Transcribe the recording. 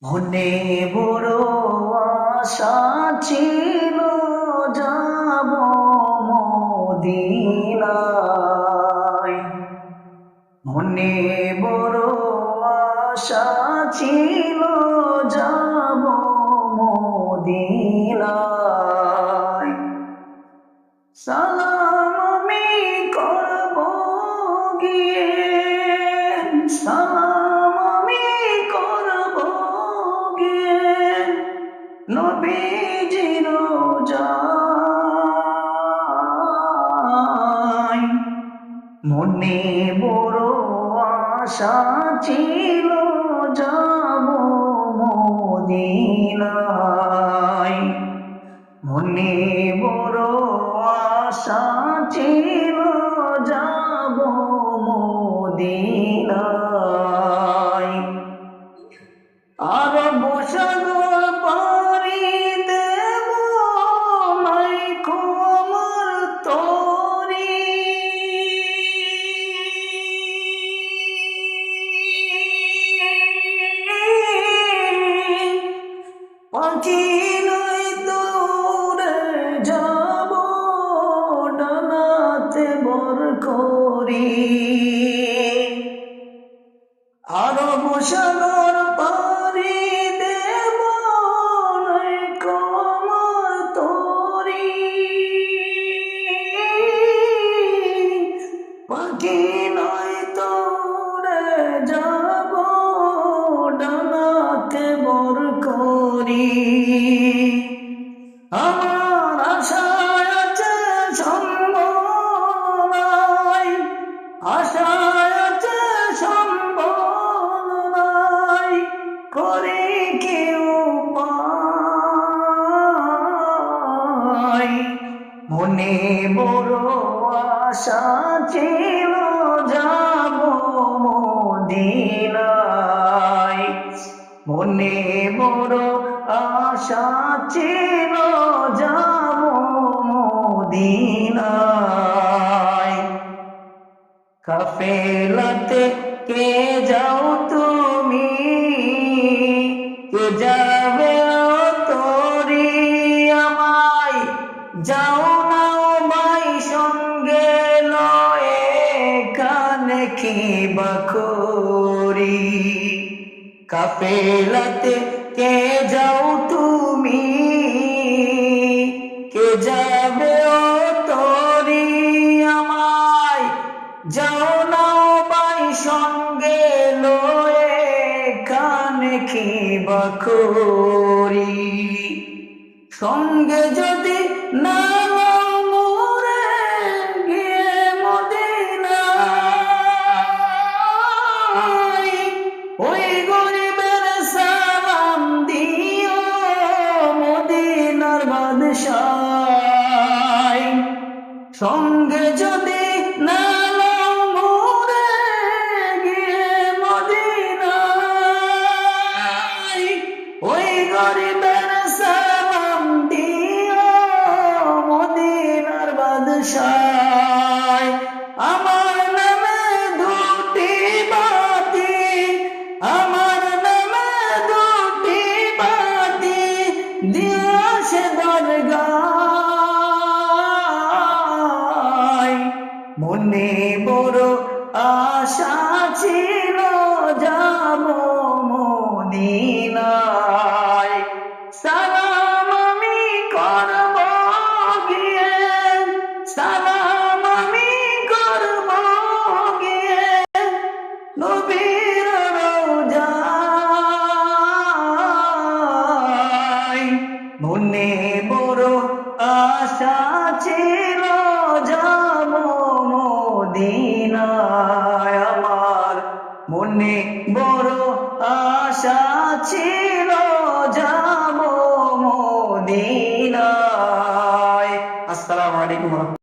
মনে বড় আশা ছিল যাব মদিনায়। মনে বড় আশা ছিল যাব মদিনায়। সালাম আমি করব গিয়ে, সালাম আমি করব গিয়ে নবীজির রওজায়। মনে বড় আশা ছিল যাব মদিনায়। মনে বড় আশা ছিল যাব মদিনায়। আরব সাগর পাড়ি দেব মাইখো আমার তরি। পাখি নয় দৌড়ে যাব ডানাতে বর করি। আরব সাগর পাড়ি দেব নাইকো আমার তরি। পাখি নয় তোরে যাব ডানাতে বর করি। আমার আশা আছে সম্ভাবনায়, আশা আছে সম্ভাবনায় করে কেউ পায়। মনে বড় আশা ছিল যাব মদিনায়। মনে বড় আশা ছিল যাব মদিনায়। কাফেলাতে কে যাও তুমি, কে যাবে তরি আমায়। যাও না ভাই সঙ্গে লয়ে কানে কি বাকরি। কাফেলাতে কে যাও তুমি, কে যাবে তরি আমায়। যাও না ভাই সঙ্গে লয়ে কানে কি বাকরি। সঙ্গে যদি না মোরে গিয়ে মদিনায়, ওই গরিবের সালাম দিও মদিনার বাদশায়। সঙ্গে যদি না মোরে গিয়ে মদিনায়, ওই গরিবের সালাম দিও মদিনার বাদশায়। আমার নামে দুটি বাতি, আমার নামে দুটি বাতি দিও সে দরগায়। মনে বড় আশা ছিল যাব মদিনায়। সালাম আমি করব গিয়ে, সালাম আমি করব গিয়ে নবীর রওজায়। মনে বড় আশা ছিল যাব মদিনায়। আমার মনে বড় আশা ছিল যাব মদিনায়। আসসালামু আলাইকুম।